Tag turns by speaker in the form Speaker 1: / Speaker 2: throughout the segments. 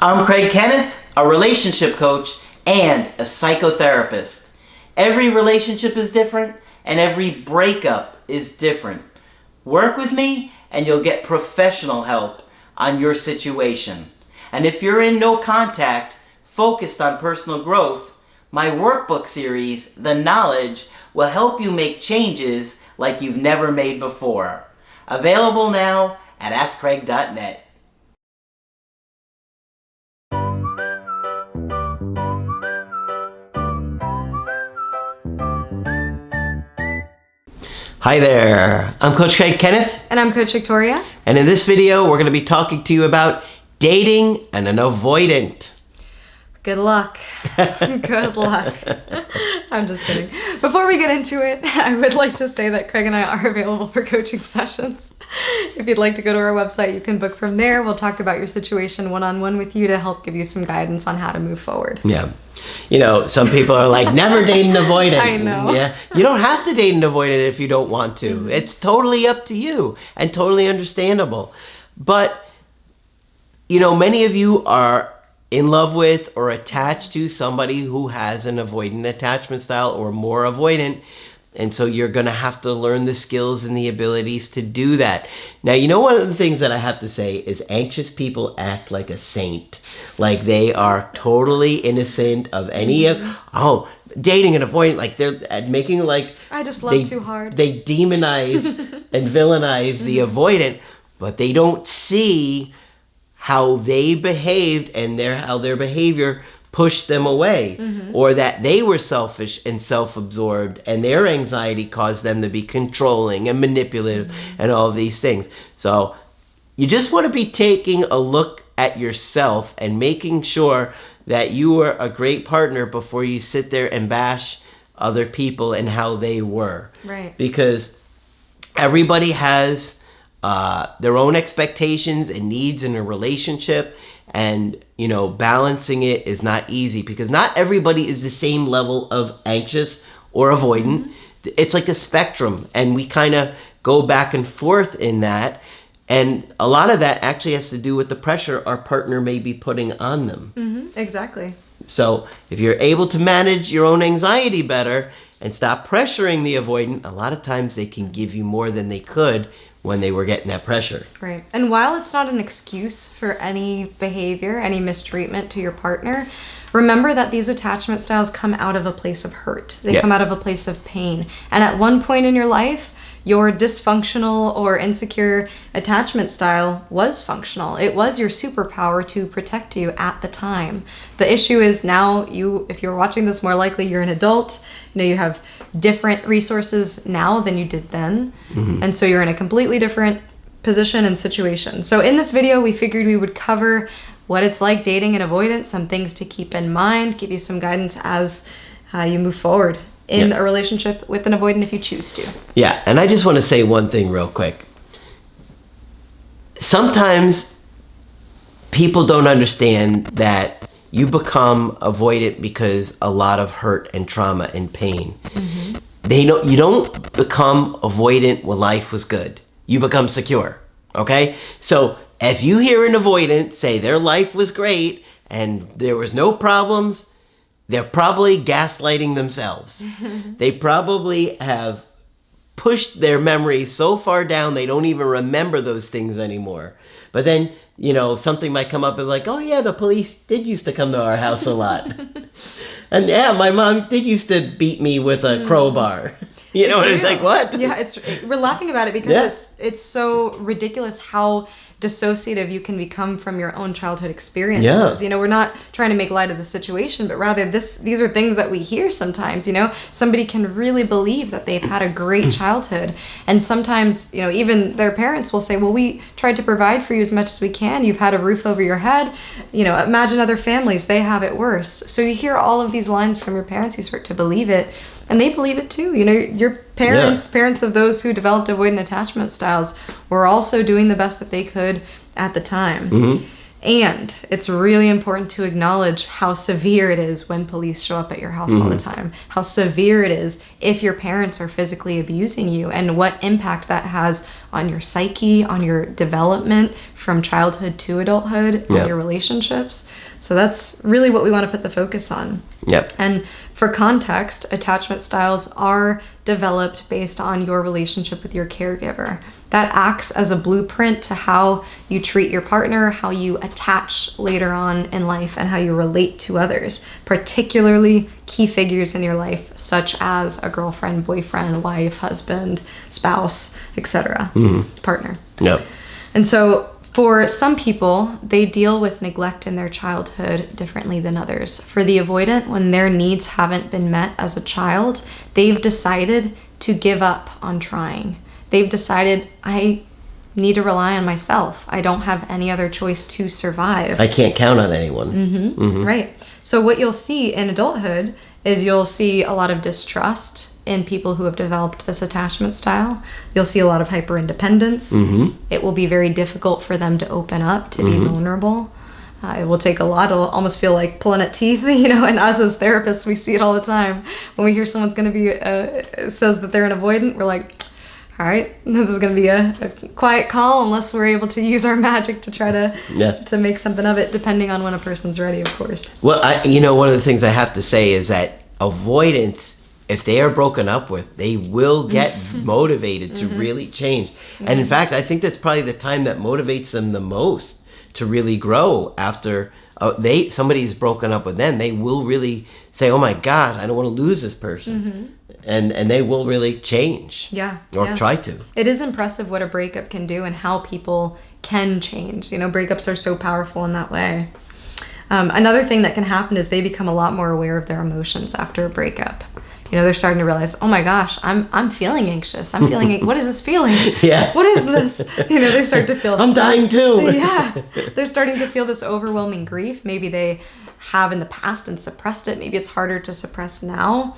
Speaker 1: I'm Kenneth, a relationship coach and a psychotherapist. Every relationship is different and every breakup is different. Work with me and you'll get professional help on your situation. And if you're in no contact, focused on personal growth, my workbook series, The Knowledge, will help you make changes like you've never made before. Available now at AskCraig.net. Hi there, I'm Coach Kenneth.
Speaker 2: And I'm Coach Victoria.
Speaker 1: And in this video, we're going to be talking to you about dating and an avoidant.
Speaker 2: Good luck. Good luck. I'm just kidding. Before we get into it, I would like to say that Craig and I are available for coaching sessions. If you'd like to go to our website, you can book from there. We'll talk about your situation one-on-one with you to help give you some guidance on how to move forward.
Speaker 1: Yeah. You know, some people are like, never date an avoidant.
Speaker 2: I know.
Speaker 1: Yeah. You don't have to date an avoidant if you don't want to. Mm-hmm. It's totally up to you and totally understandable. But, you know, many of you are in love with or attached to somebody who has an avoidant attachment style or more avoidant. And so you're going to have to learn the skills and the abilities to do that. Now, you know, one of the things that I have to say is anxious people act like a saint. Like they are totally innocent of any of, dating an avoidant, like they're making like...
Speaker 2: I just love too hard.
Speaker 1: They demonize and villainize the avoidant, but they don't see how they behaved and how their behavior pushed them away, or that they were selfish and self-absorbed and their anxiety caused them to be controlling and manipulative and all these things. So you just want to be taking a look at yourself and making sure that you are a great partner before you sit there and bash other people and how they were.
Speaker 2: Right.
Speaker 1: Because everybody has their own expectations and needs in a relationship, and you know, balancing it is not easy because not everybody is the same level of anxious or avoidant. It's like a spectrum, and we kind of go back and forth in that, and a lot of that actually has to do with the pressure our partner may be putting on them.
Speaker 2: Exactly.
Speaker 1: So if you're able to manage your own anxiety better and stop pressuring the avoidant, a lot of times they can give you more than they could when they were getting that pressure.
Speaker 2: Right. And while it's not an excuse for any behavior, any mistreatment to your partner, remember that these attachment styles come out of a place of hurt. They come out of a place of pain. And at one point in your life, your dysfunctional or insecure attachment style was functional. It was your superpower to protect you at the time. The issue is now if you're watching this, more likely you're an adult. You know, you have different resources now than you did then. And so you're in a completely different position and situation. So in this video, we figured we would cover what it's like dating an avoidant, some things to keep in mind, give you some guidance as you move forward in a relationship with an avoidant if you choose to.
Speaker 1: Yeah, and I just want to say one thing real quick. Sometimes people don't understand that you become avoidant because a lot of hurt and trauma and pain. You don't become avoidant when life was good. You become secure, okay? So if you hear an avoidant say their life was great and there was no problems, they're probably gaslighting themselves. They probably have pushed their memories so far down they don't even remember those things anymore. But then, you know, something might come up and like, oh yeah, the police did used to come to our house a lot. And yeah, my mom did used to beat me with a crowbar. You know, and it's like, what?
Speaker 2: Yeah, we're laughing about it because it's so ridiculous how dissociative you can become from your own childhood experiences.
Speaker 1: Yeah.
Speaker 2: You know, we're not trying to make light of the situation, but rather these are things that we hear sometimes. You know, somebody can really believe that they've had a great childhood, and sometimes, you know, even their parents will say, well, we tried to provide for you as much as we can. You've had a roof over your head. You know, imagine other families, they have it worse. So you hear all of these lines from your parents, you start to believe it, and they believe it too. You know, your parents of those who developed avoidant attachment styles were also doing the best that they could at the time. And it's really important to acknowledge how severe it is when police show up at your house all the time. How severe it is if your parents are physically abusing you, and what impact that has on your psyche, on your development from childhood to adulthood, on your relationships. So that's really what we want to put the focus on.
Speaker 1: Yep.
Speaker 2: And for context, attachment styles are developed based on your relationship with your caregiver. That acts as a blueprint to how you treat your partner, how you attach later on in life, and how you relate to others, particularly key figures in your life, such as a girlfriend, boyfriend, wife, husband, spouse, etc., partner.
Speaker 1: Yep.
Speaker 2: And so for some people, they deal with neglect in their childhood differently than others. For the avoidant, when their needs haven't been met as a child, they've decided to give up on trying. They've decided, I need to rely on myself. I don't have any other choice to survive.
Speaker 1: I can't count on anyone.
Speaker 2: Right. So what you'll see in adulthood is you'll see a lot of distrust in people who have developed this attachment style. You'll see a lot of hyper-independence. It will be very difficult for them to open up, to be vulnerable. It will take a lot. It'll almost feel like pulling at teeth, and us as therapists, we see it all the time. When we hear someone's going to be, says that they're an avoidant, we're like, all right, this is going to be a quiet call unless we're able to use our magic to try to make something of it, depending on when a person's ready, of course.
Speaker 1: Well, one of the things I have to say is that avoidance, if they are broken up with, they will get motivated to really change. And in fact, I think that's probably the time that motivates them the most to really grow. After somebody's broken up with them, they will really say, oh my God, I don't want to lose this person. And they will really change. Or try to. It
Speaker 2: is impressive what a breakup can do and how people can change. Breakups are so powerful in that way. Another thing that can happen is they become a lot more aware of their emotions after a breakup. They're starting to realize, oh my gosh, I'm feeling anxious. I'm feeling, what is this feeling? What is this? They start to feel
Speaker 1: I'm dying too.
Speaker 2: They're starting to feel this overwhelming grief. Maybe they have in the past and suppressed it. Maybe it's harder to suppress now.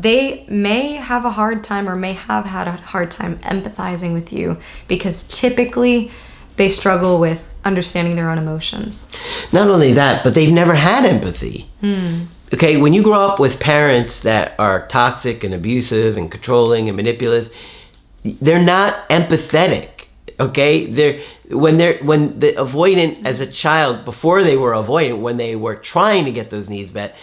Speaker 2: They may have a hard time, or may have had a hard time empathizing with you, because typically they struggle with understanding their own emotions.
Speaker 1: Not only that, but they've never had empathy. Okay, when you grow up with parents that are toxic and abusive and controlling and manipulative, they're not empathetic. Okay, when the avoidant as a child, before they were avoidant, when they were trying to get those needs met,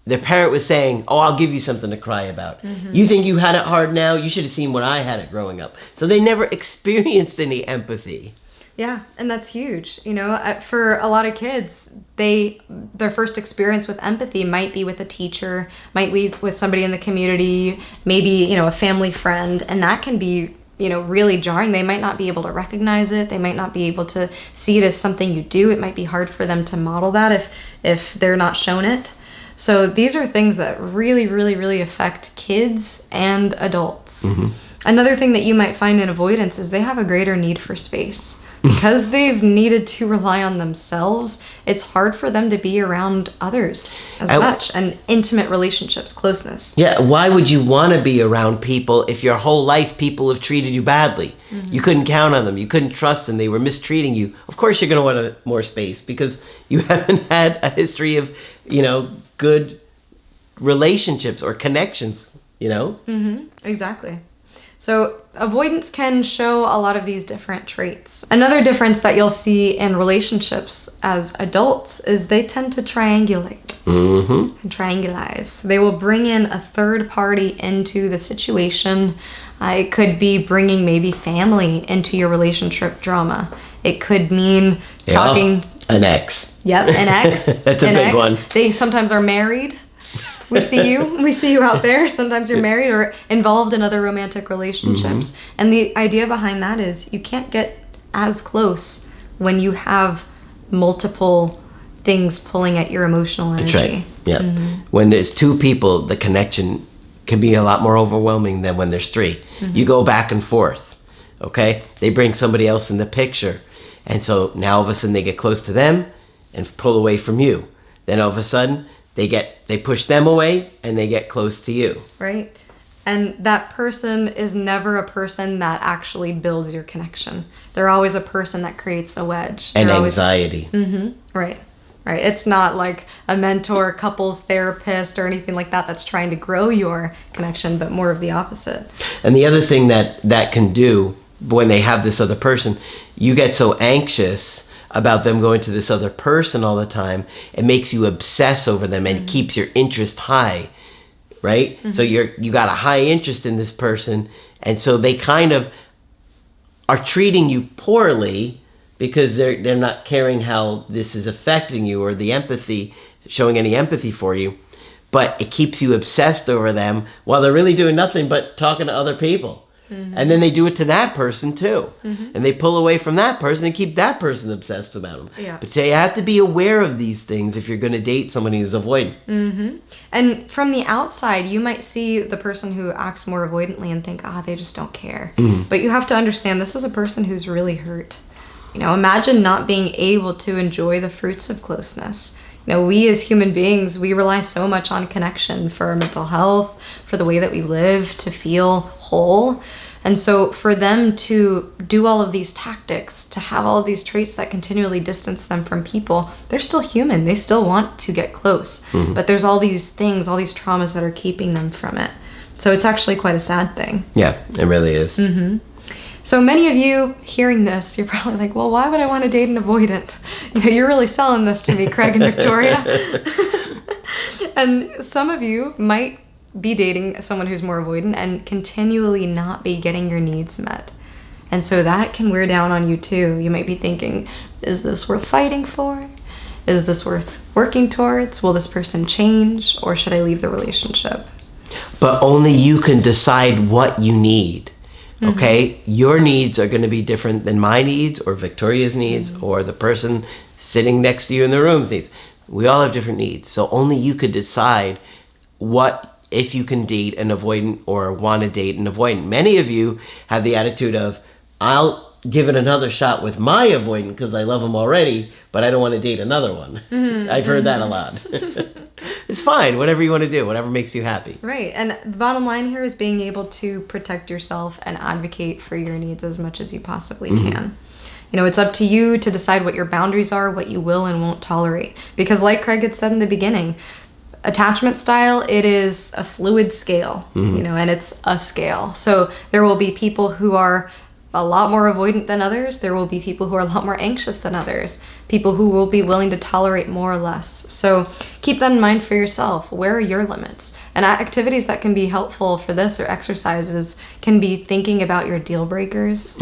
Speaker 1: their parent was saying, oh, I'll give you something to cry about. You think you had it hard now? You should have seen what I had it growing up. So they never experienced any empathy.
Speaker 2: Yeah, and that's huge. For a lot of kids, their first experience with empathy might be with a teacher, might be with somebody in the community, maybe, a family friend, and that can be, really jarring. They might not be able to recognize it. They might not be able to see it as something you do. It might be hard for them to model that if they're not shown it. So these are things that really, really, really affect kids and adults. Another thing that you might find in avoidance is they have a greater need for space. Because they've needed to rely on themselves, it's hard for them to be around others as much, and intimate relationships, closeness.
Speaker 1: Yeah, why would you want to be around people if your whole life people have treated you badly? You couldn't count on them. You couldn't trust them. They were mistreating you. Of course you're going to want more space because you haven't had a history of, good relationships or connections,
Speaker 2: Exactly. So avoidance can show a lot of these different traits. Another difference that you'll see in relationships as adults is they tend to triangulate and triangulize. They will bring in a third party into the situation. It could be bringing maybe family into your relationship drama. It could mean talking...
Speaker 1: An ex.
Speaker 2: Yep, an ex.
Speaker 1: That's a big one.
Speaker 2: They sometimes are married. We see you out there. Sometimes you're married or involved in other romantic relationships. And the idea behind that is you can't get as close when you have multiple things pulling at your emotional energy.
Speaker 1: That's right. Yeah. When there's two people, the connection can be a lot more overwhelming than when there's three. You go back and forth. Okay? They bring somebody else in the picture. And so now all of a sudden they get close to them and pull away from you. Then all of a sudden they push them away and they get close to you.
Speaker 2: Right. And that person is never a person that actually builds your connection. They're always a person that creates a wedge.
Speaker 1: And anxiety.
Speaker 2: Right. Right. It's not like a mentor, couples therapist, or anything like that that's trying to grow your connection, but more of the opposite.
Speaker 1: And the other thing that can do when they have this other person, you get so anxious about them going to this other person all the time, it makes you obsess over them and keeps your interest high. Right? So you got a high interest in this person, and so they kind of are treating you poorly because they're not caring how this is affecting you or the empathy, showing any empathy for you. But it keeps you obsessed over them while they're really doing nothing but talking to other people. And then they do it to that person too. And they pull away from that person and keep that person obsessed about them.
Speaker 2: Yeah.
Speaker 1: But so you have to be aware of these things if you're going to date somebody who's avoidant.
Speaker 2: And from the outside, you might see the person who acts more avoidantly and think, they just don't care. But you have to understand, this is a person who's really hurt. Imagine not being able to enjoy the fruits of closeness. We as human beings, we rely so much on connection for our mental health, for the way that we live, to feel whole. And so for them to do all of these tactics, to have all of these traits that continually distance them from people, they're still human. They still want to get close. But there's all these things, all these traumas that are keeping them from it. So it's actually quite a sad thing.
Speaker 1: Yeah, it really is.
Speaker 2: So many of you hearing this, you're probably like, well, why would I want to date an avoidant? You're really selling this to me, Craig and Victoria. And some of you might be dating someone who's more avoidant and continually not be getting your needs met. And so that can wear down on you too. You might be thinking, is this worth fighting for? Is this worth working towards? Will this person change? Or should I leave the relationship?
Speaker 1: But only you can decide what you need. Okay, your needs are going to be different than my needs or Victoria's needs or the person sitting next to you in the room's needs. We all have different needs. So only you could decide if you can date an avoidant or want to date an avoidant. Many of you have the attitude of, I'll give it another shot with my avoidant because I love him already, but I don't want to date another one. I've heard that a lot. It's fine, whatever you want to do, whatever makes you happy.
Speaker 2: Right, and the bottom line here is being able to protect yourself and advocate for your needs as much as you possibly can. It's up to you to decide what your boundaries are, what you will and won't tolerate. Because like Craig had said in the beginning, attachment style, it is a fluid scale, and it's a scale. So there will be people who are a lot more avoidant than others. There will be people who are a lot more anxious than others. People who will be willing to tolerate more or less. So keep that in mind for yourself. Where are your limits? And activities that can be helpful for this, or exercises, can be thinking about your deal breakers.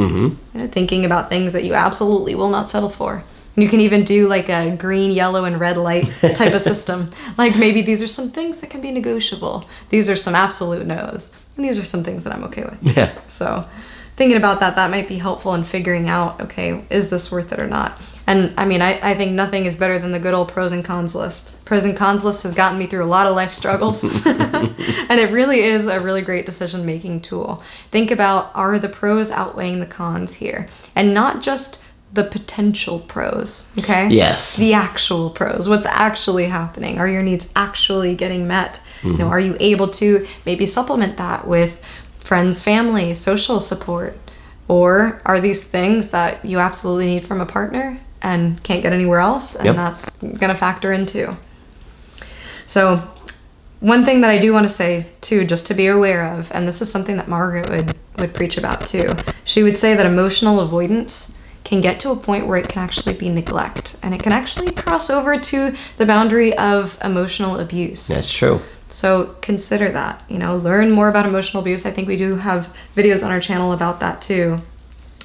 Speaker 2: Thinking about things that you absolutely will not settle for. You can even do like a green, yellow, and red light type of system. Like maybe these are some things that can be negotiable. These are some absolute no's. And these are some things that I'm okay with.
Speaker 1: Yeah.
Speaker 2: So thinking about that might be helpful in figuring out, okay, is this worth it or not? And I mean, I think nothing is better than the good old pros and cons list. Pros and cons list has gotten me through a lot of life struggles. And it really is a really great decision-making tool. Think about, are the pros outweighing the cons here? And not just the potential pros, okay?
Speaker 1: Yes.
Speaker 2: The actual pros. What's actually happening? Are your needs actually getting met? Are you able to maybe supplement that with friends, family, social support? Or are these things that you absolutely need from a partner and can't get anywhere else? And that's going to factor in too. So one thing that I do want to say too, just to be aware of, and this is something that Margaret would preach about too. She would say that emotional avoidance can get to a point where it can actually be neglect, and it can actually cross over to the boundary of emotional abuse.
Speaker 1: That's true.
Speaker 2: So consider that, learn more about emotional abuse. I think we do have videos on our channel about that too,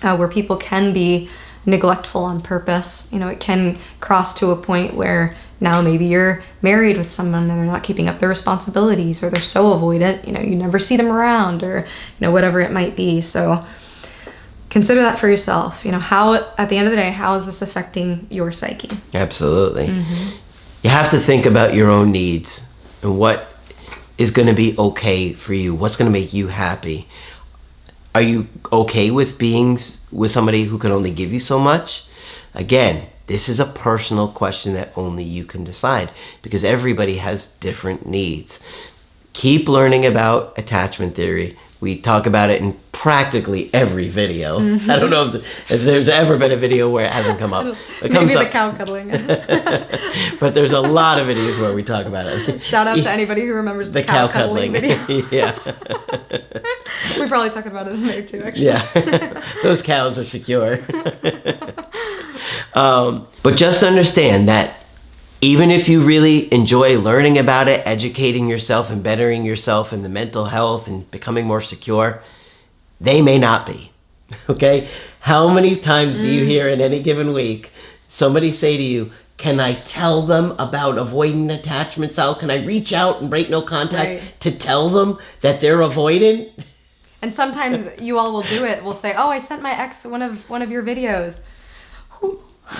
Speaker 2: where people can be neglectful on purpose. It can cross to a point where now maybe you're married with someone and they're not keeping up their responsibilities, or they're so avoidant, you never see them around, or, whatever it might be. So consider that for yourself. How, at the end of the day, how is this affecting your psyche?
Speaker 1: Absolutely. You have to think about your own needs and what is going to be okay for you. What's going to make you happy? Are you okay with being with somebody who can only give you so much? Again, this is a personal question that only you can decide, because everybody has different needs. keep learning about attachment theory. We talk about it in practically every video. I don't know if there's ever been a video where it hasn't come up. It comes
Speaker 2: Maybe the
Speaker 1: up.
Speaker 2: cow cuddling.
Speaker 1: But there's a lot of videos where we talk about it.
Speaker 2: Shout out to anybody who remembers the cow cuddling video.
Speaker 1: Yeah.
Speaker 2: We probably talked about it in there too, actually.
Speaker 1: Yeah. Those cows are secure. But just understand that even if you really enjoy learning about it, educating yourself and bettering yourself in the mental health and becoming more secure, they may not be. Okay? How many times do you hear in any given week somebody say to you, can I tell them about avoidant attachment style? Can I reach out and break no contact to tell them that they're avoidant?
Speaker 2: And sometimes you all will do it. We'll say, oh, I sent my ex one of your videos.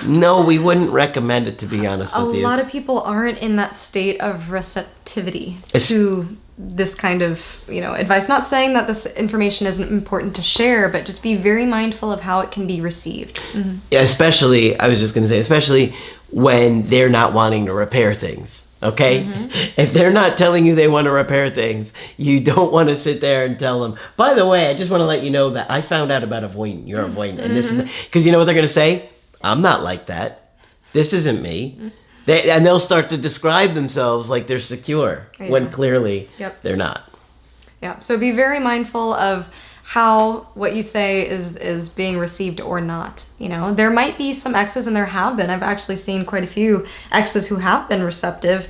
Speaker 1: No, we wouldn't recommend it, to be honest with you.
Speaker 2: A lot of people aren't in that state of receptivity to this kind of, advice. Not saying that this information isn't important to share, but just be very mindful of how it can be received. Mm-hmm.
Speaker 1: Yeah, especially when they're not wanting to repair things. Okay? Mm-hmm. If they're not telling you they want to repair things, you don't want to sit there and tell them, by the way, I just want to let you know that I found out about avoidant. You're avoidant. And this is, because you know what they're going to say? I'm not like that. This isn't me. And they'll start to describe themselves like they're secure when clearly they're not.
Speaker 2: Yeah. So be very mindful of how what you say is being received or not. There might be some exes, and there have been. I've actually seen quite a few exes who have been receptive.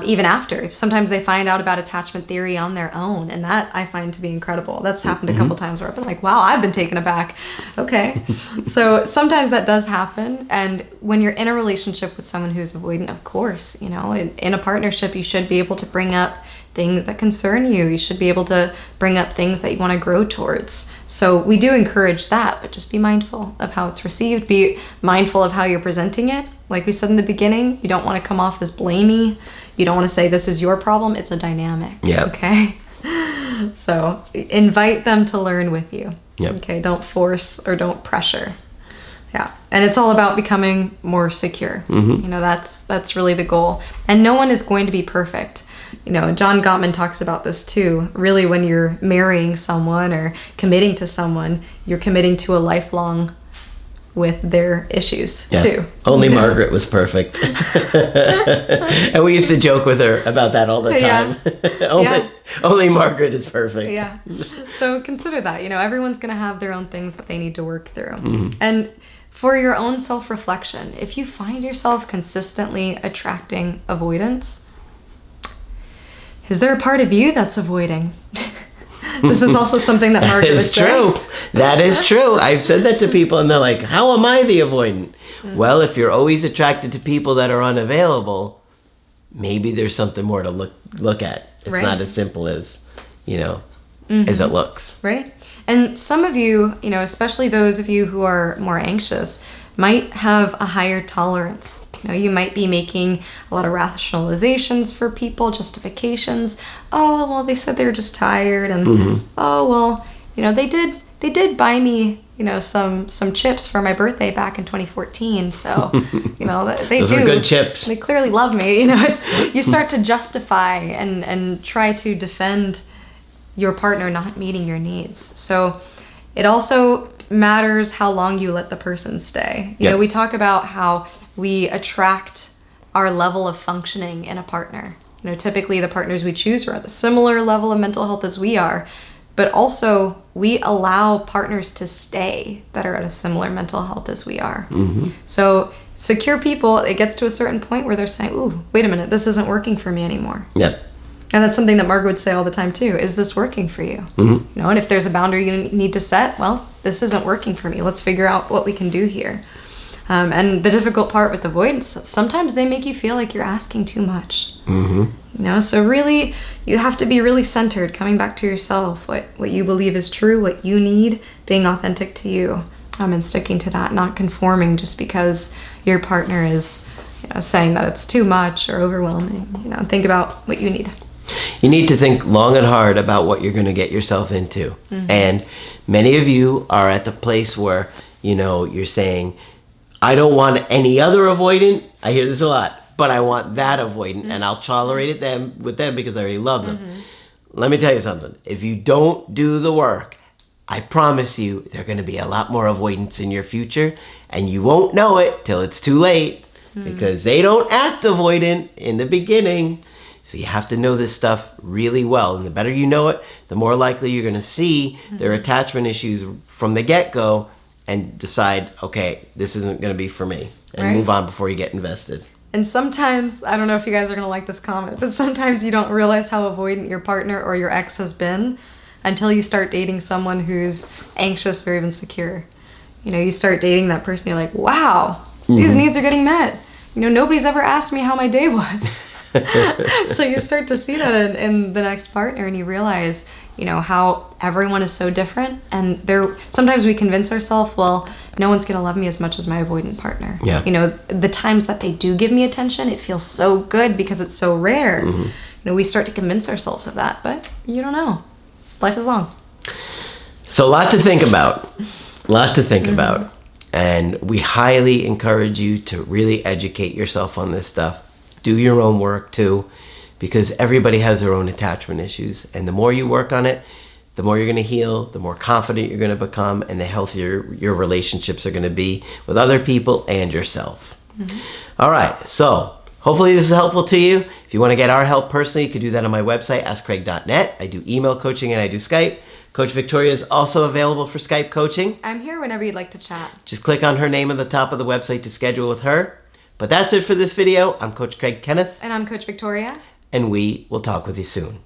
Speaker 2: Even after. Sometimes they find out about attachment theory on their own, and that I find to be incredible. That's happened a couple times where I've been like, wow, I've been taken aback. Okay. So sometimes that does happen, and when you're in a relationship with someone who's avoidant, of course, in a partnership, you should be able to bring up things that concern you. You should be able to bring up things that you want to grow towards. So we do encourage that, but just be mindful of how it's received. Be mindful of how you're presenting it. Like we said in the beginning, you don't want to come off as blamy. You don't want to say this is your problem. It's a dynamic.
Speaker 1: Yeah.
Speaker 2: Okay. So invite them to learn with you.
Speaker 1: Yep.
Speaker 2: Okay. Don't force or don't pressure. Yeah. And it's all about becoming more secure.
Speaker 1: Mm-hmm.
Speaker 2: That's really the goal. And no one is going to be perfect. John Gottman talks about this too. Really, when you're marrying someone or committing to someone, you're committing to a lifelong with their issues too.
Speaker 1: Only Margaret was perfect. And we used to joke with her about that all the time. Only Margaret is perfect.
Speaker 2: Yeah. So consider that. Everyone's going to have their own things that they need to work through.
Speaker 1: Mm-hmm.
Speaker 2: And for your own self-reflection, if you find yourself consistently attracting avoidance, is there a part of you that's avoiding? This is also something that Margaret would say.
Speaker 1: That is true. I've said that to people, and they're like, how am I the avoidant? Mm-hmm. Well, if you're always attracted to people that are unavailable, maybe there's something more to look at. It's not as simple as, as it looks.
Speaker 2: Right. And some of you, especially those of you who are more anxious, might have a higher tolerance. You might be making a lot of rationalizations for people, justifications. Oh, well, they said they were just tired, and oh, well, they did buy me, some chips for my birthday back in 2014. So, they
Speaker 1: Those are good chips.
Speaker 2: They clearly love me. You start to justify and try to defend your partner not meeting your needs. So, it also matters how long you let the person stay. We talk about how we attract our level of functioning in a partner. Typically the partners we choose are at a similar level of mental health as we are, but also we allow partners to stay that are at a similar mental health as we are.
Speaker 1: Mm-hmm.
Speaker 2: So secure people, it gets to a certain point where they're saying, ooh, wait a minute, this isn't working for me anymore.
Speaker 1: Yep.
Speaker 2: And that's something that Margaret would say all the time too. Is this working for you?
Speaker 1: Mm-hmm.
Speaker 2: And if there's a boundary you need to set, well, this isn't working for me. Let's figure out what we can do here. And the difficult part with avoidance, sometimes they make you feel like you're asking too much.
Speaker 1: Mm-hmm.
Speaker 2: So really, you have to be really centered, coming back to yourself, what you believe is true, what you need, being authentic to you, and sticking to that, not conforming just because your partner is saying that it's too much or overwhelming. Think about what you need.
Speaker 1: You need to think long and hard about what you're going to get yourself into. Mm-hmm. And many of you are at the place where, you're saying, I don't want any other avoidant. I hear this a lot, but I want that avoidant, and I'll tolerate it with them because I already love them. Mm-hmm. let me tell you something. If you don't do the work, I promise you there are going to be a lot more avoidants in your future, and you won't know it till it's too late because they don't act avoidant in the beginning. So you have to know this stuff really well. And the better you know it, the more likely you're going to see their attachment issues from the get-go and decide, okay, this isn't going to be for me, and move on before you get invested.
Speaker 2: And sometimes, I don't know if you guys are going to like this comment, but sometimes you don't realize how avoidant your partner or your ex has been until you start dating someone who's anxious or even secure. You know, you start dating that person, you're like, wow, these needs are getting met. You know, nobody's ever asked me how my day was. So you start to see that in the next partner, and you realize, you know, how everyone is so different. And sometimes we convince ourselves, well, no one's going to love me as much as my avoidant partner.
Speaker 1: Yeah.
Speaker 2: You know, the times that they do give me attention, it feels so good because it's so rare. You know, we start to convince ourselves of that, but you don't know. Life is long.
Speaker 1: So a lot to think about. About. And we highly encourage you to really educate yourself on this stuff. Do your own work too, because everybody has their own attachment issues. And the more you work on it, the more you're going to heal, the more confident you're going to become, and the healthier your relationships are going to be with other people and yourself. All right, so hopefully this is helpful to you. If you want to get our help personally, you can do that on my website, askcraig.net. I do email coaching and I do Skype. Coach Victoria is also available for Skype coaching.
Speaker 2: I'm here whenever you'd like to chat.
Speaker 1: Just click on her name at the top of the website to schedule with her. But that's it for this video. I'm Coach Craig Kenneth.
Speaker 2: And I'm Coach Victoria.
Speaker 1: And we will talk with you soon.